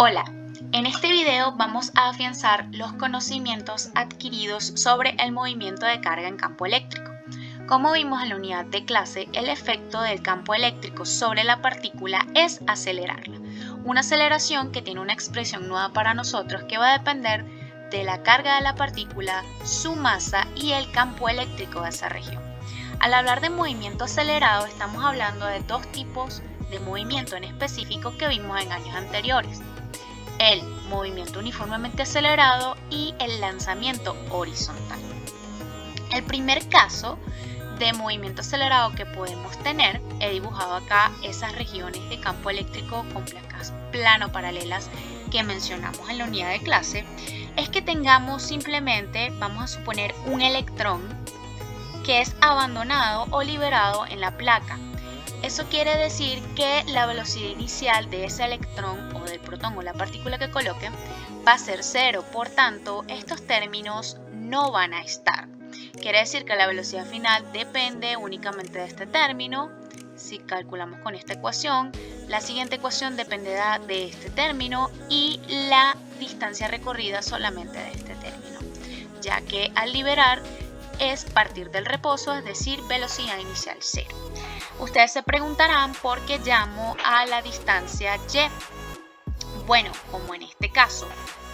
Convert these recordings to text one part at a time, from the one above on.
Hola, en este video vamos a afianzar los conocimientos adquiridos sobre el movimiento de carga en campo eléctrico. Como vimos en la unidad de clase, el efecto del campo eléctrico sobre la partícula es acelerarla. Una aceleración que tiene una expresión nueva para nosotros que va a depender de la carga de la partícula, su masa y el campo eléctrico de esa región. Al hablar de movimiento acelerado, estamos hablando de dos tipos de movimiento en específico que vimos en años anteriores: el movimiento uniformemente acelerado y el lanzamiento horizontal. El primer caso de movimiento acelerado que podemos tener, he dibujado acá esas regiones de campo eléctrico con placas plano-paralelas que mencionamos en la unidad de clase, es que tengamos simplemente, vamos a suponer, un electrón que es abandonado o liberado en la placa. Eso quiere decir que la velocidad inicial de ese electrón o del protón o la partícula que coloque va a ser cero. Por tanto, estos términos no van a estar. Quiere decir que la velocidad final depende únicamente de este término. Si calculamos con esta ecuación, la siguiente ecuación dependerá de este término y la distancia recorrida solamente de este término, ya que al liberar es partir del reposo, es decir, velocidad inicial cero. Ustedes se preguntarán por qué llamo a la distancia y. Bueno, como en este caso,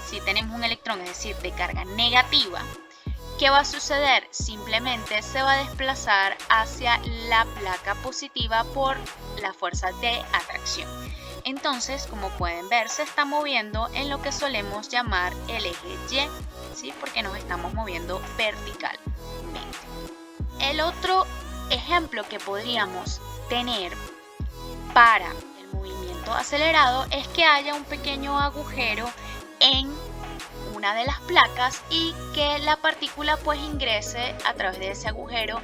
si tenemos un electrón, es decir, de carga negativa, ¿qué va a suceder? Simplemente se va a desplazar hacia la placa positiva por la fuerza de atracción. Entonces, como pueden ver, se está moviendo en lo que solemos llamar el eje Y, ¿sí? Porque nos estamos moviendo verticalmente. El otro ejemplo que podríamos tener para el movimiento acelerado es que haya un pequeño agujero en una de las placas y que la partícula pues ingrese a través de ese agujero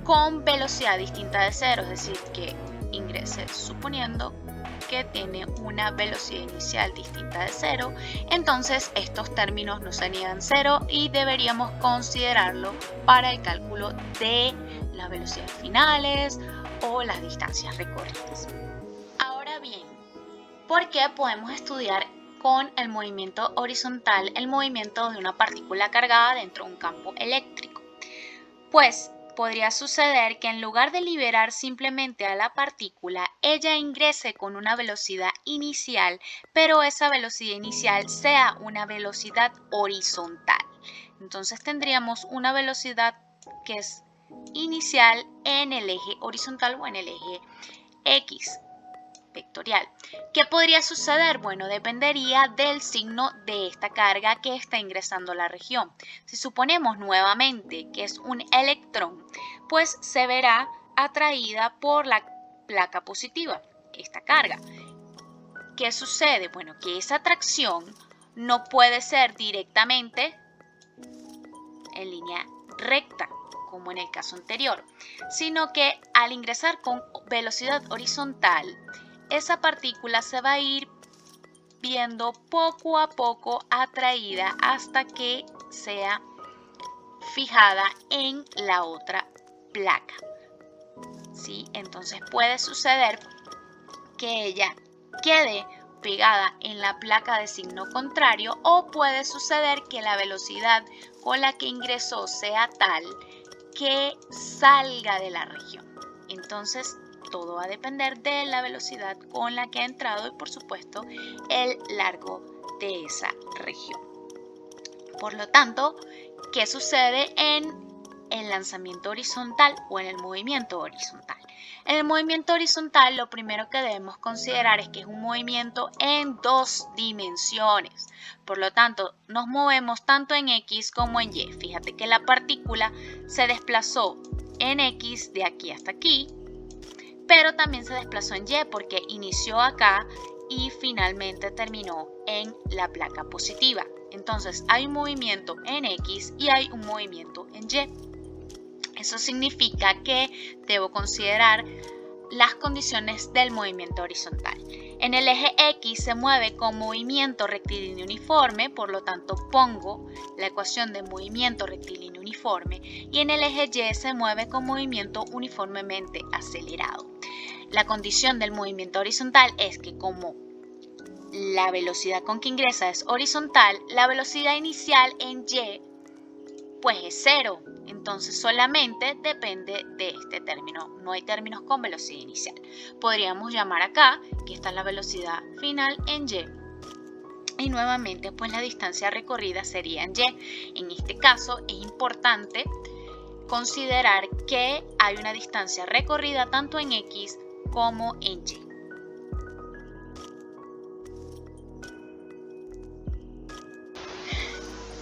con velocidad distinta de cero, es decir, que ingrese suponiendo que tiene una velocidad inicial distinta de cero. Entonces estos términos no serían cero y deberíamos considerarlo para el cálculo de las velocidades finales o las distancias recorridas. Ahora bien, ¿por qué podemos estudiar con el movimiento horizontal el movimiento de una partícula cargada dentro de un campo eléctrico? Pues podría suceder que en lugar de liberar simplemente a la partícula, ella ingrese con una velocidad inicial, pero esa velocidad inicial sea una velocidad horizontal. Entonces tendríamos una velocidad que es inicial en el eje horizontal o en el eje X vectorial. ¿Qué podría suceder? Bueno, dependería del signo de esta carga que está ingresando a la región. Si suponemos nuevamente que es un electrón, pues se verá atraída por la placa positiva, esta carga. ¿Qué sucede? Bueno, que esa atracción no puede ser directamente en línea recta, como en el caso anterior, sino que al ingresar con velocidad horizontal, esa partícula se va a ir viendo poco a poco atraída hasta que sea fijada en la otra placa. ¿Sí? Entonces puede suceder que ella quede pegada en la placa de signo contrario o puede suceder que la velocidad con la que ingresó sea tal que salga de la región. Entonces todo va a depender de la velocidad con la que ha entrado y por supuesto el largo de esa región. Por lo tanto, ¿qué sucede en el lanzamiento horizontal o en el movimiento horizontal? En el movimiento horizontal lo primero que debemos considerar es que es un movimiento en dos dimensiones. Por lo tanto, nos movemos tanto en X como en Y. Fíjate que la partícula se desplazó en X de aquí hasta aquí, pero también se desplazó en Y porque inició acá y finalmente terminó en la placa positiva. Entonces hay un movimiento en X y hay un movimiento en Y. Eso significa que debo considerar las condiciones del movimiento horizontal. En el eje X se mueve con movimiento rectilíneo uniforme, por lo tanto pongo la ecuación de movimiento rectilíneo uniforme, y en el eje Y se mueve con movimiento uniformemente acelerado. La condición del movimiento horizontal es que como la velocidad con que ingresa es horizontal, la velocidad inicial en y pues es 0. Entonces solamente depende de este término. No hay términos con velocidad inicial. Podríamos llamar acá que esta es la velocidad final en y. Y nuevamente pues la distancia recorrida sería en y. En este caso es importante considerar que hay una distancia recorrida tanto en x como en y.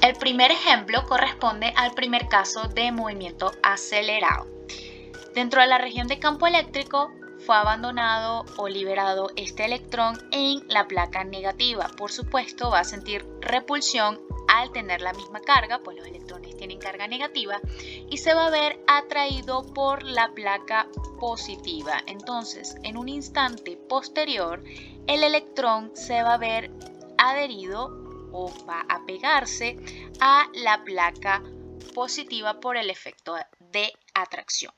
El primer ejemplo corresponde al primer caso de movimiento acelerado. Dentro de la región de campo eléctrico fue abandonado o liberado este electrón en la placa negativa. Por supuesto, va a sentir repulsión al tener la misma carga, pues los electrones tienen carga negativa, y se va a ver atraído por la placa positiva. Entonces, en un instante posterior, el electrón se va a ver adherido o va a pegarse a la placa positiva por el efecto de atracción.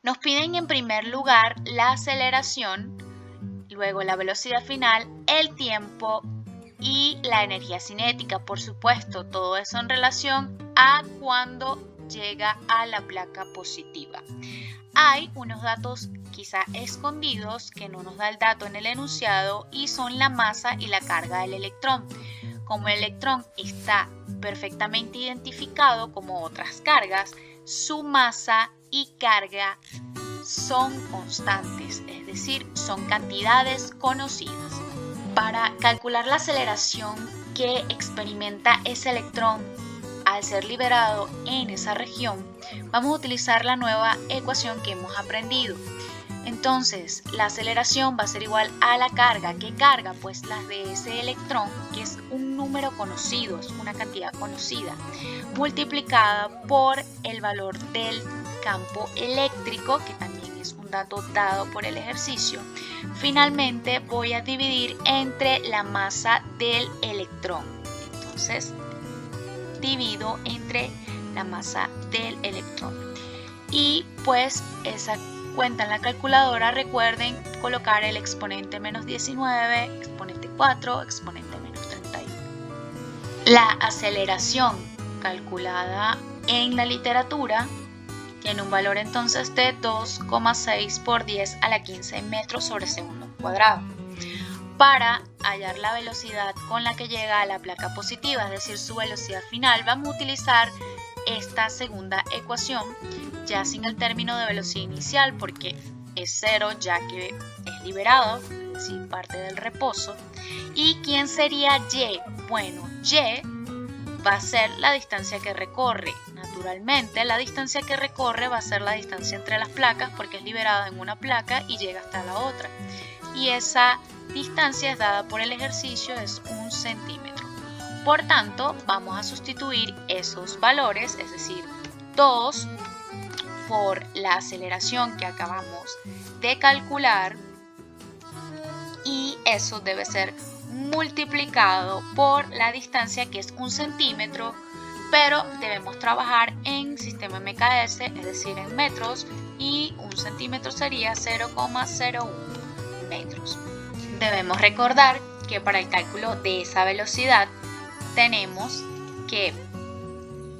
Nos piden en primer lugar la aceleración, luego la velocidad final, el tiempo y la energía cinética, por supuesto, todo eso en relación a cuando llega a la placa positiva. Hay unos datos quizá escondidos que no nos da el dato en el enunciado y son la masa y la carga del electrón. Como el electrón está perfectamente identificado como otras cargas, su masa y carga son constantes, es decir, son cantidades conocidas. Para calcular la aceleración que experimenta ese electrón al ser liberado en esa región, vamos a utilizar la nueva ecuación que hemos aprendido. Entonces, la aceleración va a ser igual a la carga. ¿Qué carga? Pues la de ese electrón, que es un número conocido, es una cantidad conocida, multiplicada por el valor del campo eléctrico, que también es un dato dado por el ejercicio. Finalmente, voy a dividir entre la masa del electrón. Entonces, divido entre la masa del electrón. Y pues esa cuenta en la calculadora, recuerden colocar el exponente menos 19, exponente 4, exponente menos 31. La aceleración calculada en la literatura tiene un valor entonces de 2,6 por 10 a la 15 metros sobre segundo cuadrado. Para hallar la velocidad con la que llega a la placa positiva, es decir, su velocidad final, vamos a utilizar esta segunda ecuación, ya sin el término de velocidad inicial porque es 0 ya que es liberado, es decir, parte del reposo. ¿Y quién sería y? Bueno, y va a ser la distancia que recorre. Naturalmente, la distancia que recorre va a ser la distancia entre las placas porque es liberado en una placa y llega hasta la otra. Y esa distancia es dada por el ejercicio, es 1 centímetro. Por tanto, vamos a sustituir esos valores, es decir, 2 por la aceleración que acabamos de calcular, y eso debe ser multiplicado por la distancia que es 1 centímetro, pero debemos trabajar en sistema MKS, es decir, en metros, y 1 centímetro sería 0,01 metros. Debemos recordar que para el cálculo de esa velocidad tenemos que,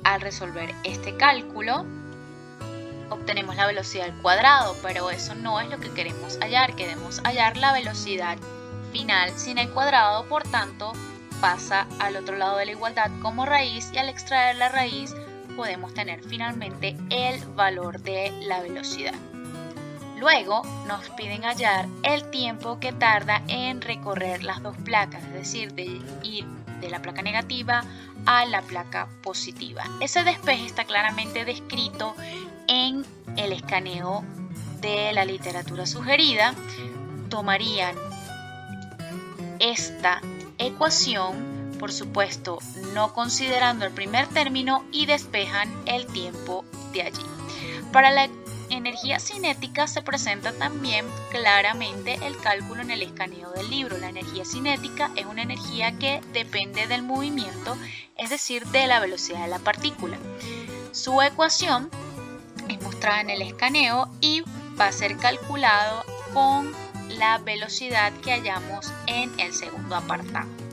al resolver este cálculo, obtenemos la velocidad al cuadrado, pero eso no es lo que queremos hallar. Queremos hallar la velocidad final sin el cuadrado, por tanto pasa al otro lado de la igualdad como raíz, y al extraer la raíz podemos tener finalmente el valor de la velocidad. Luego nos piden hallar el tiempo que tarda en recorrer las dos placas, es decir, de ir de la placa negativa a la placa positiva. Ese despeje está claramente descrito en el escaneo de la literatura sugerida. Tomarían esta ecuación, por supuesto no considerando el primer término, y despejan el tiempo de allí. Para la energía cinética se presenta también claramente el cálculo en el escaneo del libro. La energía cinética es una energía que depende del movimiento, es decir, de la velocidad de la partícula. Su ecuación es mostrada en el escaneo y va a ser calculado con la velocidad que hallamos en el segundo apartado.